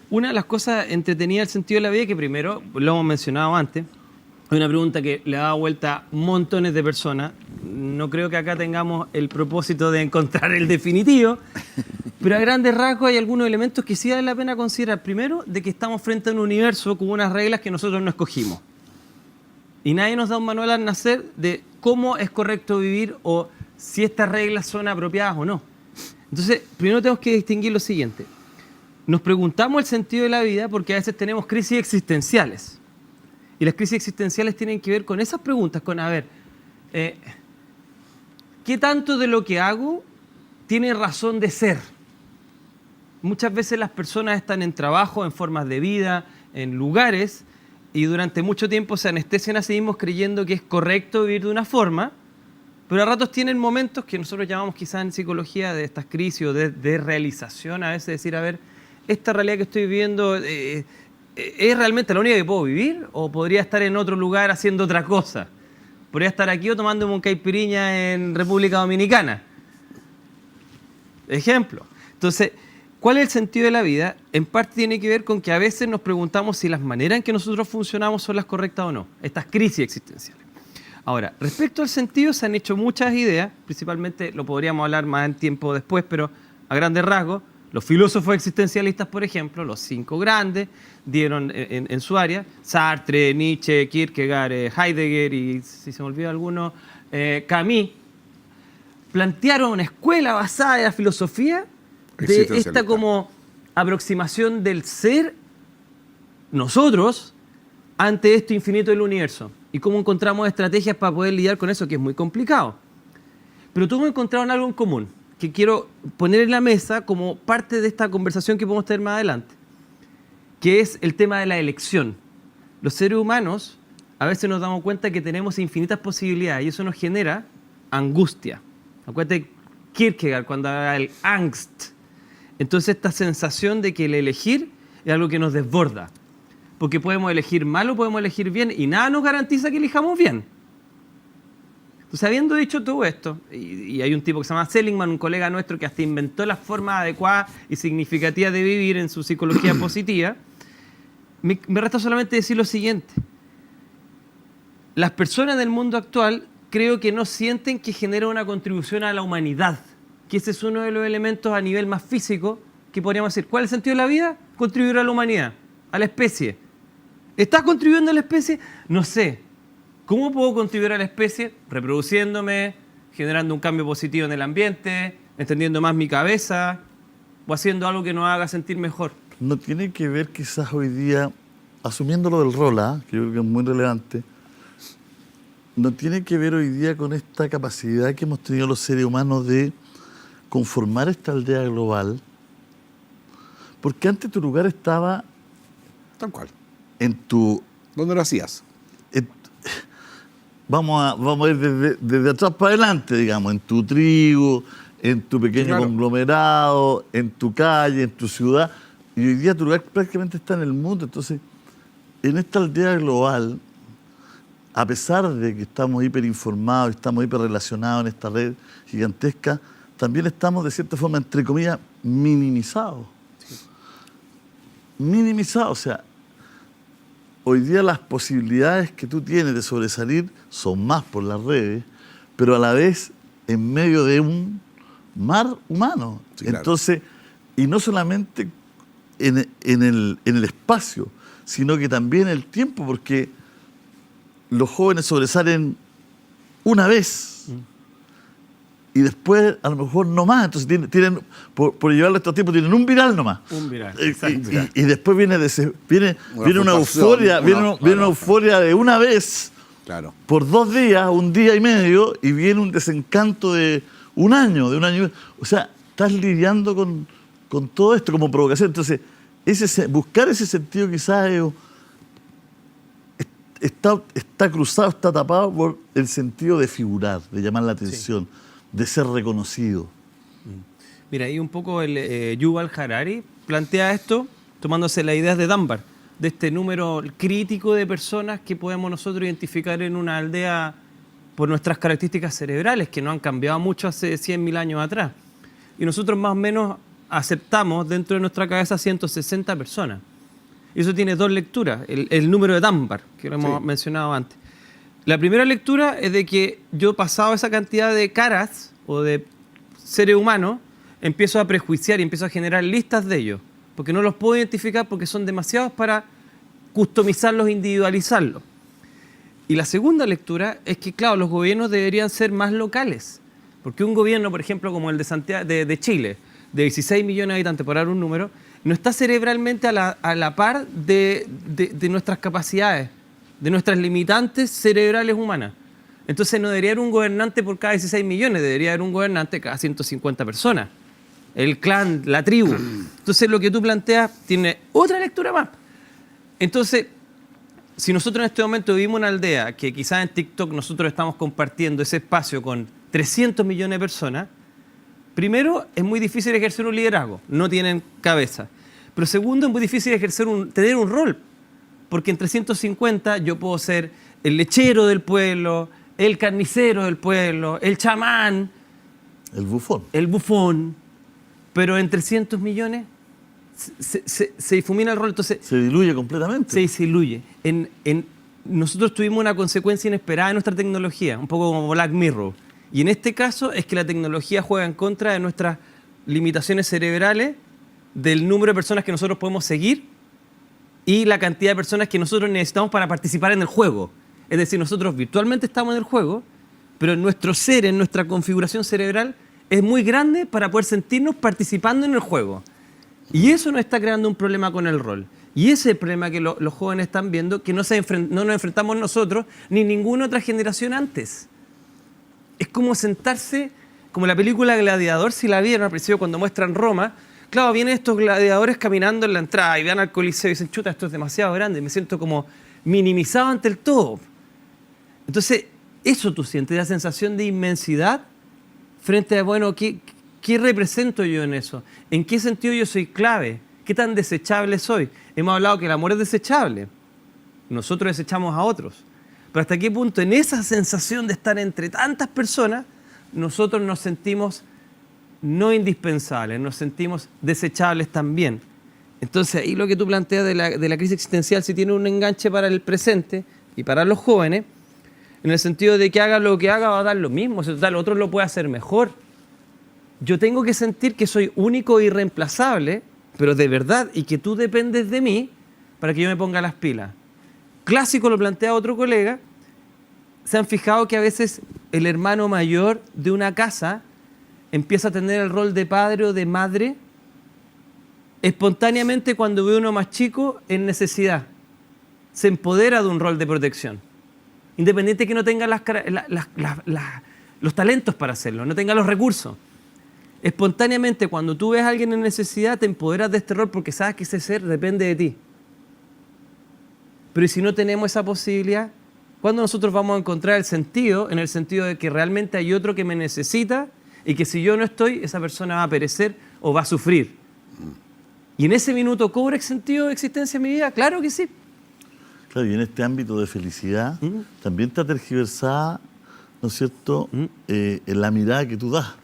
Una de las cosas entretenidas del sentido de la vida, que primero, lo hemos mencionado antes, hay una pregunta que le ha dado vuelta a montones de personas. No creo que acá tengamos el propósito de encontrar el definitivo, pero a grandes rasgos hay algunos elementos que sí vale la pena considerar. Primero, de que estamos frente a un universo con unas reglas que nosotros no escogimos. Y nadie nos da un manual al nacer de cómo es correcto vivir o si estas reglas son apropiadas o no. Entonces, primero tenemos que distinguir lo siguiente. Nos preguntamos el sentido de la vida porque a veces tenemos crisis existenciales. Y las crisis existenciales tienen que ver con esas preguntas, con, a ver, ¿qué tanto de lo que hago tiene razón de ser? Muchas veces las personas están en trabajo, en formas de vida, en lugares, y durante mucho tiempo se anestesian a sí mismos creyendo que es correcto vivir de una forma, pero a ratos tienen momentos que nosotros llamamos quizás en psicología de estas crisis o de realización, a veces decir, a ver, esta realidad que estoy viviendo ¿es realmente la única que puedo vivir? ¿O podría estar en otro lugar haciendo otra cosa? ¿Podría estar aquí o tomándome un caipiriña en República Dominicana? Ejemplo. Entonces, ¿cuál es el sentido de la vida? En parte tiene que ver con que a veces nos preguntamos si las maneras en que nosotros funcionamos son las correctas o no. Estas crisis existenciales. Ahora, respecto al sentido se han hecho muchas ideas, principalmente lo podríamos hablar más en tiempo después, pero a grandes rasgos, los filósofos existencialistas, por ejemplo, los 5 grandes, dieron en su área, Sartre, Nietzsche, Kierkegaard, Heidegger y, si se me olvida alguno, Camus, plantearon una escuela basada en la filosofía de esta como aproximación del ser, nosotros, ante esto infinito del universo. Y cómo encontramos estrategias para poder lidiar con eso, que es muy complicado. Pero todos encontraron algo en común, que quiero poner en la mesa como parte de esta conversación que podemos tener más adelante, que es el tema de la elección. Los seres humanos a veces nos damos cuenta que tenemos infinitas posibilidades y eso nos genera angustia. Acuérdate de Kierkegaard cuando habla del Angst. Entonces esta sensación de que el elegir es algo que nos desborda. Porque podemos elegir mal o podemos elegir bien y nada nos garantiza que elijamos bien. Entonces, habiendo dicho todo esto, y hay un tipo que se llama Seligman, un colega nuestro que hasta inventó las formas adecuadas y significativas de vivir en su psicología positiva, me resta solamente decir lo siguiente. Las personas del mundo actual creo que no sienten que genera una contribución a la humanidad, que ese es uno de los elementos a nivel más físico que podríamos decir. ¿Cuál es el sentido de la vida? Contribuir a la humanidad, a la especie. ¿Estás contribuyendo a la especie? No sé. ¿Cómo puedo contribuir a la especie? Reproduciéndome, generando un cambio positivo en el ambiente, entendiendo más mi cabeza o haciendo algo que nos haga sentir mejor. No tiene que ver quizás hoy día, asumiendo lo del rol, que yo creo que es muy relevante, no tiene que ver hoy día con esta capacidad que hemos tenido los seres humanos de conformar esta aldea global, porque antes tu lugar estaba... Tal cual. En tu... ¿Dónde lo hacías? Vamos a ir desde atrás para adelante, digamos, en tu tribu, en tu pequeño conglomerado, en tu calle, en tu ciudad. Y hoy día tu lugar prácticamente está en el mundo. Entonces, en esta aldea global, a pesar de que estamos hiperinformados, estamos hiperrelacionados en esta red gigantesca, también estamos, de cierta forma, entre comillas, minimizados. Sí. Minimizados, o sea, hoy día las posibilidades que tú tienes de sobresalir son más por las redes, pero a la vez en medio de un mar humano. Sí, entonces, claro. Y no solamente en el espacio, sino que también en el tiempo, porque los jóvenes sobresalen una vez y después a lo mejor no más. Entonces tienen por llevarlo a estos tiempos, tienen un viral nomás. Un viral, exacto. Y después viene una euforia, viene una euforia de una vez, claro, por 2 días, 1 día y medio, y viene un desencanto de un año y medio. O sea, estás lidiando con todo esto como provocación. Entonces, buscar ese sentido quizás está cruzado, está tapado por el sentido de figurar, de llamar la atención. Sí. De ser reconocido. Mira, ahí un poco el Yuval Harari plantea esto tomándose las ideas de Dunbar, de este número crítico de personas que podemos nosotros identificar en una aldea por nuestras características cerebrales, que no han cambiado mucho hace 100.000 años atrás. Y nosotros más o menos aceptamos dentro de nuestra cabeza 160 personas. Y eso tiene dos lecturas. El número de Dunbar, que lo hemos mencionado antes. La primera lectura es de que yo, pasado esa cantidad de caras o de seres humanos, empiezo a prejuiciar y empiezo a generar listas de ellos, porque no los puedo identificar porque son demasiados para customizarlos, individualizarlos. Y la segunda lectura es que, claro, los gobiernos deberían ser más locales, porque un gobierno, por ejemplo, como el de Santiago, de Chile, de 16 millones de habitantes, por dar un número, no está cerebralmente a la par de nuestras capacidades, de nuestras limitantes cerebrales humanas. Entonces no debería haber un gobernante por cada 16 millones, debería haber un gobernante cada 150 personas. El clan, la tribu. Entonces lo que tú planteas tiene otra lectura más. Entonces, si nosotros en este momento vivimos en una aldea que quizás en TikTok nosotros estamos compartiendo ese espacio con 300 millones de personas, primero, es muy difícil ejercer un liderazgo, no tienen cabeza. Pero segundo, es muy difícil tener un rol, porque en 350 yo puedo ser el lechero del pueblo, el carnicero del pueblo, el chamán, el bufón, pero en 300 millones se difumina el rol, entonces se diluye completamente. Se diluye. Nosotros tuvimos una consecuencia inesperada en nuestra tecnología, un poco como Black Mirror. Y en este caso es que la tecnología juega en contra de nuestras limitaciones cerebrales, del número de personas que nosotros podemos seguir y la cantidad de personas que nosotros necesitamos para participar en el juego. Es decir, nosotros virtualmente estamos en el juego, pero nuestro ser, en nuestra configuración cerebral, es muy grande para poder sentirnos participando en el juego. Y eso nos está creando un problema con el rol. Y ese es el problema que los jóvenes están viendo, que no nos enfrentamos nosotros ni ninguna otra generación antes. Es como sentarse, como la película Gladiador, si la vieron al principio cuando muestran Roma. Claro, vienen estos gladiadores caminando en la entrada y van al Coliseo y dicen, chuta, esto es demasiado grande, me siento como minimizado ante el todo. Entonces, eso tú sientes, la sensación de inmensidad frente a, bueno, ¿qué represento yo en eso? ¿En qué sentido yo soy clave? ¿Qué tan desechable soy? Hemos hablado que el amor es desechable. Nosotros desechamos a otros. Pero ¿hasta qué punto en esa sensación de estar entre tantas personas nosotros nos sentimos no indispensables, nos sentimos desechables también? Entonces ahí lo que tú planteas de la crisis existencial sí tiene un enganche para el presente y para los jóvenes, en el sentido de que haga lo que haga va a dar lo mismo, o sea, total, otro lo puede hacer mejor. Yo tengo que sentir que soy único e irreemplazable, pero de verdad, y que tú dependes de mí para que yo me ponga las pilas. Clásico lo plantea otro colega. ¿Se han fijado que a veces el hermano mayor de una casa empieza a tener el rol de padre o de madre espontáneamente cuando ve uno más chico en necesidad? Se empodera de un rol de protección, independiente que no tenga los talentos para hacerlo, no tenga los recursos. Espontáneamente, cuando tú ves a alguien en necesidad, te empoderas de este rol porque sabes que ese ser depende de ti. Pero ¿y si no tenemos esa posibilidad? ¿Cuándo nosotros vamos a encontrar el sentido? En el sentido de que realmente hay otro que me necesita y que si yo no estoy, esa persona va a perecer o va a sufrir. ¿Y en ese minuto cobra sentido de existencia en mi vida? Claro que sí. Claro, y en este ámbito de felicidad también está tergiversada, ¿no es cierto?, en la mirada que tú das.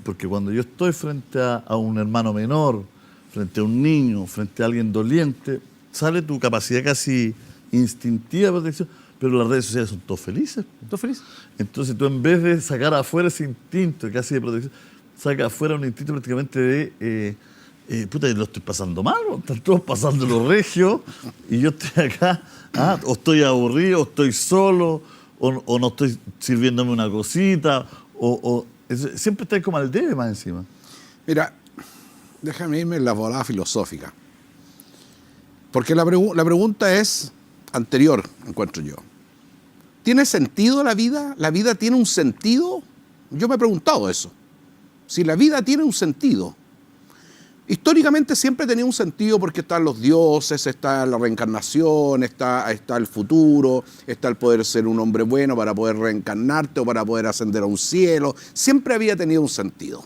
Porque cuando yo estoy frente a un hermano menor, frente a un niño, frente a alguien doliente, sale tu capacidad casi instintiva de protección, pero las redes sociales son todos felices. ¿Todos felices? Entonces tú, en vez de sacar afuera ese instinto casi de protección, saca afuera un instinto prácticamente de puta, lo estoy pasando mal, están todos pasando los regios y yo estoy acá, o estoy aburrido, o estoy solo, o no estoy sirviéndome una cosita, siempre estoy como al debe más encima. Mira, déjame irme en la volada filosófica. Porque la pregunta es anterior, encuentro yo. ¿Tiene sentido la vida? ¿La vida tiene un sentido? Yo me he preguntado eso. Si la vida tiene un sentido. Históricamente siempre tenía un sentido porque están los dioses, está la reencarnación, está el futuro, está el poder ser un hombre bueno para poder reencarnarte o para poder ascender a un cielo. Siempre había tenido un sentido.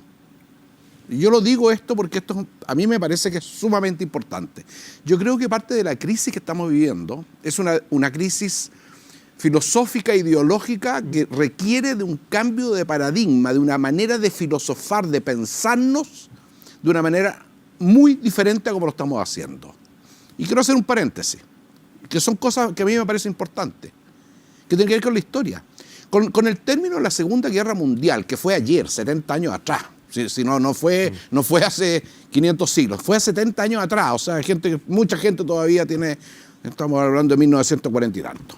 Y yo lo digo esto porque esto a mí me parece que es sumamente importante. Yo creo que parte de la crisis que estamos viviendo es una crisis filosófica, ideológica, que requiere de un cambio de paradigma, de una manera de filosofar, de pensarnos, de una manera muy diferente a como lo estamos haciendo. Y quiero hacer un paréntesis, que son cosas que a mí me parecen importantes, que tienen que ver con la historia. Con el término de la Segunda Guerra Mundial, que fue ayer, 70 años atrás, si no fue hace 500 siglos, fue hace 70 años atrás, o sea, mucha gente todavía tiene, estamos hablando de 1940 y tanto.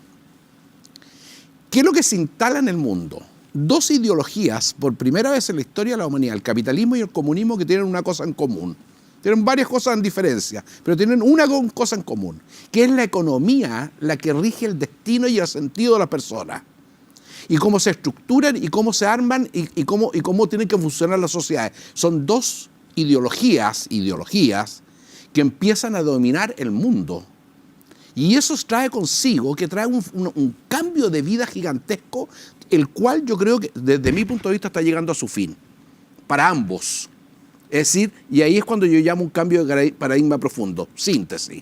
¿Qué es lo que se instala en el mundo? Dos ideologías, por primera vez en la historia de la humanidad, el capitalismo y el comunismo, que tienen una cosa en común. Tienen varias cosas en diferencia, pero tienen una cosa en común, que es la economía la que rige el destino y el sentido de las personas. Y cómo se estructuran y cómo se arman y cómo tienen que funcionar las sociedades. Son dos ideologías que empiezan a dominar el mundo. Y eso trae consigo, que trae un cambio de vida gigantesco, el cual yo creo que desde mi punto de vista está llegando a su fin, para ambos. Es decir, y ahí es cuando yo llamo un cambio de paradigma profundo, síntesis.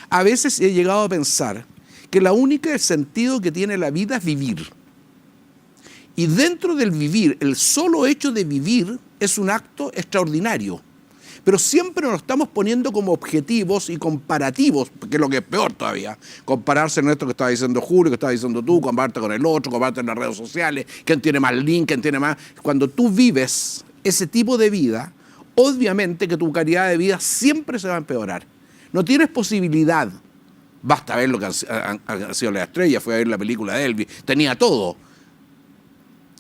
A veces he llegado a pensar que la única sentido que tiene la vida es vivir. Y dentro del vivir, el solo hecho de vivir es un acto extraordinario. Pero siempre nos estamos poniendo como objetivos y comparativos, que es lo que es peor todavía. Compararse en esto que estaba diciendo Julio, que estaba diciendo tú, compararte con el otro, compararte en las redes sociales, quién tiene más link, quién tiene más... Cuando tú vives ese tipo de vida, obviamente que tu calidad de vida siempre se va a empeorar. No tienes posibilidad. Basta ver lo que han sido las estrellas, fue a ver la película de Elvis, tenía todo.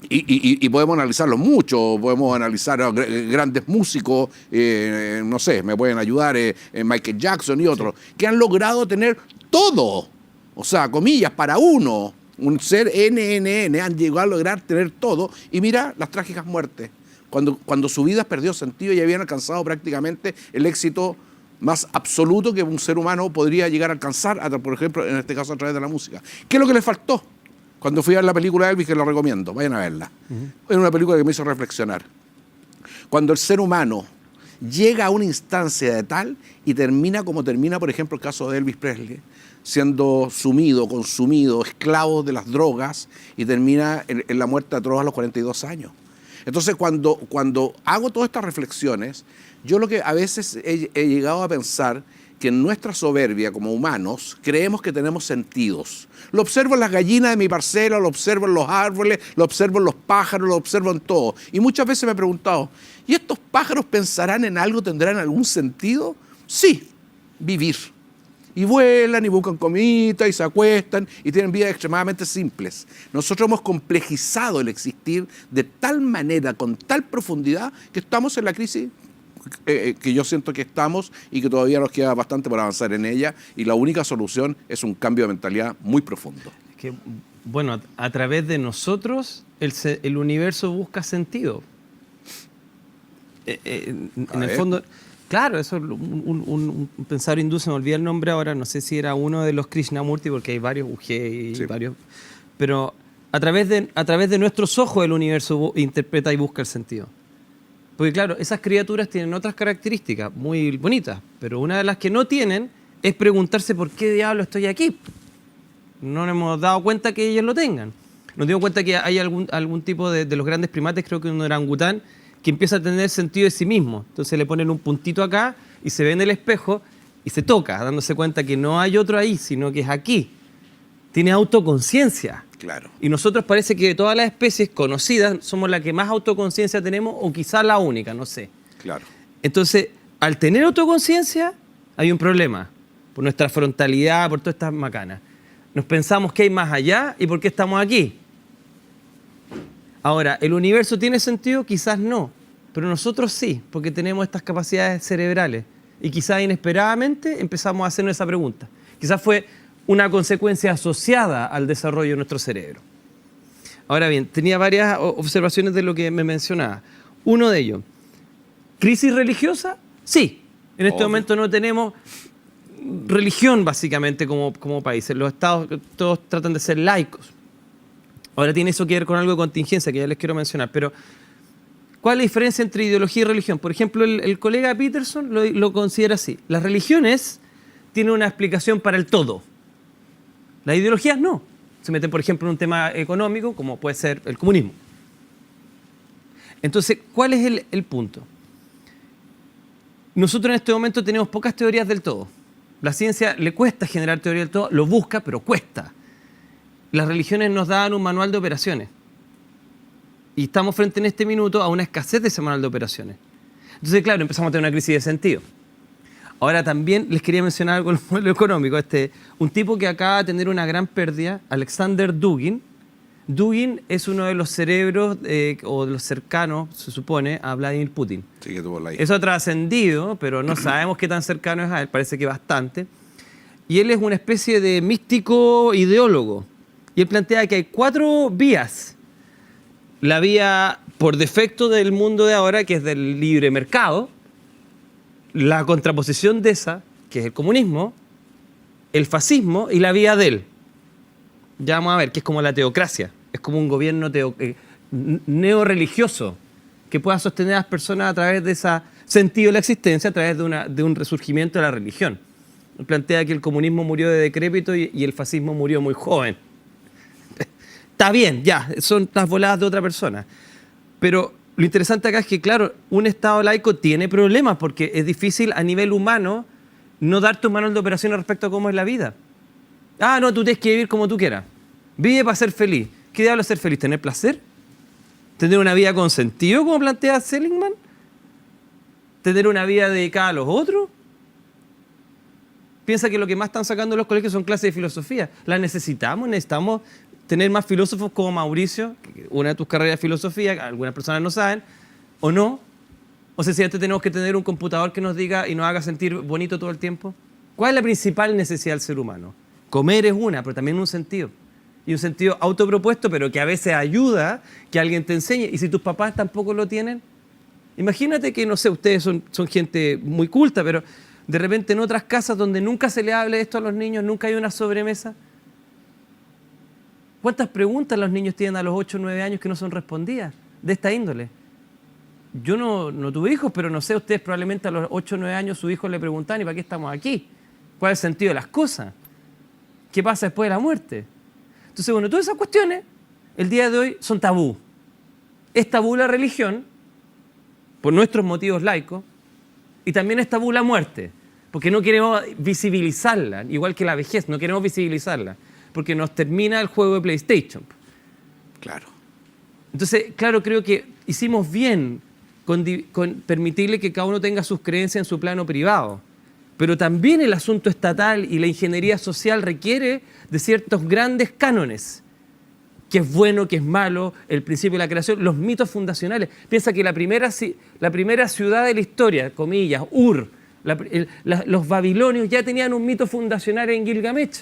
Y podemos analizarlo mucho, podemos analizar a grandes músicos, no sé, me pueden ayudar Michael Jackson y otros, que han logrado tener todo, o sea, comillas, para uno, un ser NNN, han llegado a lograr tener todo, y mira las trágicas muertes, cuando su vida perdió sentido y habían alcanzado prácticamente el éxito más absoluto que un ser humano podría llegar a alcanzar, por ejemplo, en este caso a través de la música. ¿Qué es lo que les faltó? Cuando fui a ver la película de Elvis, que la recomiendo, vayan a verla. Es una película que me hizo reflexionar. Cuando el ser humano llega a una instancia de tal y termina como termina, por ejemplo, el caso de Elvis Presley, siendo sumido, consumido, esclavo de las drogas, y termina en la muerte atroz a los 42 años. Entonces, cuando hago todas estas reflexiones, yo lo que a veces he llegado a pensar que en nuestra soberbia como humanos creemos que tenemos sentidos. Lo observo en las gallinas de mi parcela, lo observo en los árboles, lo observo en los pájaros, lo observo en todo. Y muchas veces me he preguntado, ¿y estos pájaros pensarán en algo, tendrán algún sentido? Sí, vivir. Y vuelan y buscan comida y se acuestan y tienen vidas extremadamente simples. Nosotros hemos complejizado el existir de tal manera, con tal profundidad, que estamos en la crisis que yo siento que estamos y que todavía nos queda bastante por avanzar en ella, y la única solución es un cambio de mentalidad muy profundo. Que, bueno, a través de nosotros el universo busca sentido. En el fondo, claro, eso es un pensador hindú, se me olvida el nombre ahora, no sé si era uno de los Krishnamurti, porque hay varios UG y sí, varios, pero a través de nuestros ojos el universo interpreta y busca el sentido. Porque claro, esas criaturas tienen otras características muy bonitas, pero una de las que no tienen es preguntarse por qué diablo estoy aquí. No nos hemos dado cuenta que ellos lo tengan. Nos dimos cuenta que hay algún tipo de los grandes primates, creo que un orangután, que empieza a tener sentido de sí mismo. Entonces le ponen un puntito acá y se ve en el espejo y se toca, dándose cuenta que no hay otro ahí, sino que es aquí. Tiene autoconciencia. Claro. Y nosotros parece que de todas las especies conocidas somos la que más autoconciencia tenemos, o quizás la única, no sé. Claro. Entonces, al tener autoconciencia, hay un problema. Por nuestra frontalidad, por todas estas macanas. Nos pensamos que hay más allá y por qué estamos aquí. Ahora, ¿el universo tiene sentido? Quizás no. Pero nosotros sí, porque tenemos estas capacidades cerebrales. Y quizás inesperadamente empezamos a hacernos esa pregunta. Quizás fue una consecuencia asociada al desarrollo de nuestro cerebro. Ahora bien, tenía varias observaciones de lo que me mencionaba. Uno de ellos, ¿crisis religiosa? Sí. En este momento no tenemos religión, básicamente, como país. En los estados todos tratan de ser laicos. Ahora tiene eso que ver con algo de contingencia, que ya les quiero mencionar. Pero, ¿cuál es la diferencia entre ideología y religión? Por ejemplo, el colega Peterson lo considera así. Las religiones tienen una explicación para el todo. Las ideologías no. Se meten, por ejemplo, en un tema económico, como puede ser el comunismo. Entonces, ¿cuál es el punto? nosotros en este momento tenemos pocas teorías del todo. La ciencia le cuesta generar teoría del todo, lo busca, pero cuesta. Las religiones nos dan un manual de operaciones. Y estamos frente en este minuto a una escasez de ese manual de operaciones. Entonces, claro, empezamos a tener una crisis de sentido. Ahora también les quería mencionar algo con lo económico. Un tipo que acaba de tener una gran pérdida, Alexander Dugin. Dugin es uno de los cerebros o de los cercanos, se supone, a Vladimir Putin. Sí, que tuvo la hija. Eso ha trascendido, pero no sabemos qué tan cercano es a él, parece que bastante. Y él es una especie de místico ideólogo. Y él plantea que hay 4 vías. La vía por defecto del mundo de ahora, que es del libre mercado. La contraposición de esa, que es el comunismo, el fascismo y la vía de él. Ya vamos a ver, que es como la teocracia. Es como un gobierno neorreligioso que pueda sostener a las personas a través de ese sentido de la existencia, a través de un resurgimiento de la religión. Él plantea que el comunismo murió de decrépito y el fascismo murió muy joven. Está bien, ya, son las voladas de otra persona. Pero lo interesante acá es que, claro, un Estado laico tiene problemas porque es difícil a nivel humano no darte un manual de operaciones respecto a cómo es la vida. Ah, no, tú tienes que vivir como tú quieras. Vive para ser feliz. ¿Qué diablo es ser feliz? ¿Tener placer? ¿Tener una vida con sentido, como plantea Seligman? ¿Tener una vida dedicada a los otros? Piensa que lo que más están sacando los colegios son clases de filosofía. ¿Las necesitamos? ¿Necesitamos tener más filósofos como Mauricio? Una de tus carreras de filosofía, algunas personas no saben, o no. O sencillamente tenemos que tener un computador que nos diga y nos haga sentir bonito todo el tiempo. ¿Cuál es la principal necesidad del ser humano? Comer es una, pero también un sentido. Y un sentido autopropuesto, pero que a veces ayuda que alguien te enseñe. Y si tus papás tampoco lo tienen, imagínate que, no sé, ustedes son gente muy culta, pero de repente en otras casas donde nunca se le hable esto a los niños, nunca hay una sobremesa. ¿Cuántas preguntas los niños tienen a los 8 o 9 años que no son respondidas de esta índole? Yo no tuve hijos, pero no sé, ustedes probablemente a los 8 o 9 años sus hijos le preguntan: ¿y para qué estamos aquí? ¿Cuál es el sentido de las cosas? ¿Qué pasa después de la muerte? Entonces, bueno, todas esas cuestiones, el día de hoy, son tabú. Es tabú la religión, por nuestros motivos laicos, y también es tabú la muerte, porque no queremos visibilizarla, igual que la vejez, no queremos visibilizarla, porque nos termina el juego de PlayStation. Claro. Entonces, claro, creo que hicimos bien con permitirle que cada uno tenga sus creencias en su plano privado. Pero también el asunto estatal y la ingeniería social requiere de ciertos grandes cánones. Qué es bueno, qué es malo, el principio de la creación, los mitos fundacionales. Piensa que la primera ciudad de la historia, comillas, Ur, los babilonios ya tenían un mito fundacional en Gilgamesh.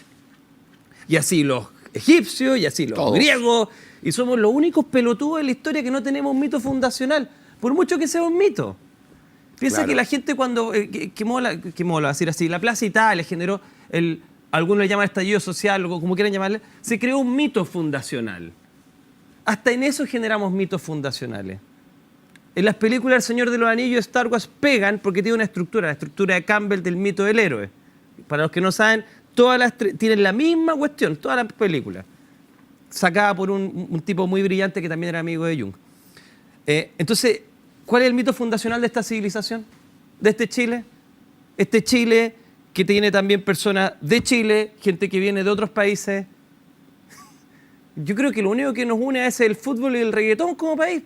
Y así los egipcios, y así los Todos. griegos. Y somos los únicos pelotudos de la historia que no tenemos un mito fundacional, por mucho que sea un mito. Piensa Claro. que la gente cuando quemó, decir así, la Plaza Italia generó, algunos le llaman estallido social, o como quieran llamarle, se creó un mito fundacional. Hasta en eso generamos mitos fundacionales. En las películas El Señor de los Anillos, Star Wars pegan porque tiene una estructura, la estructura de Campbell del mito del héroe. Para los que no saben, tienen la misma cuestión, todas las películas. Sacada por un tipo muy brillante que también era amigo de Jung. Entonces, ¿cuál es el mito fundacional de esta civilización? De este Chile. Este Chile que tiene también personas de Chile, gente que viene de otros países. Yo creo que lo único que nos une es el fútbol y el reggaetón como país.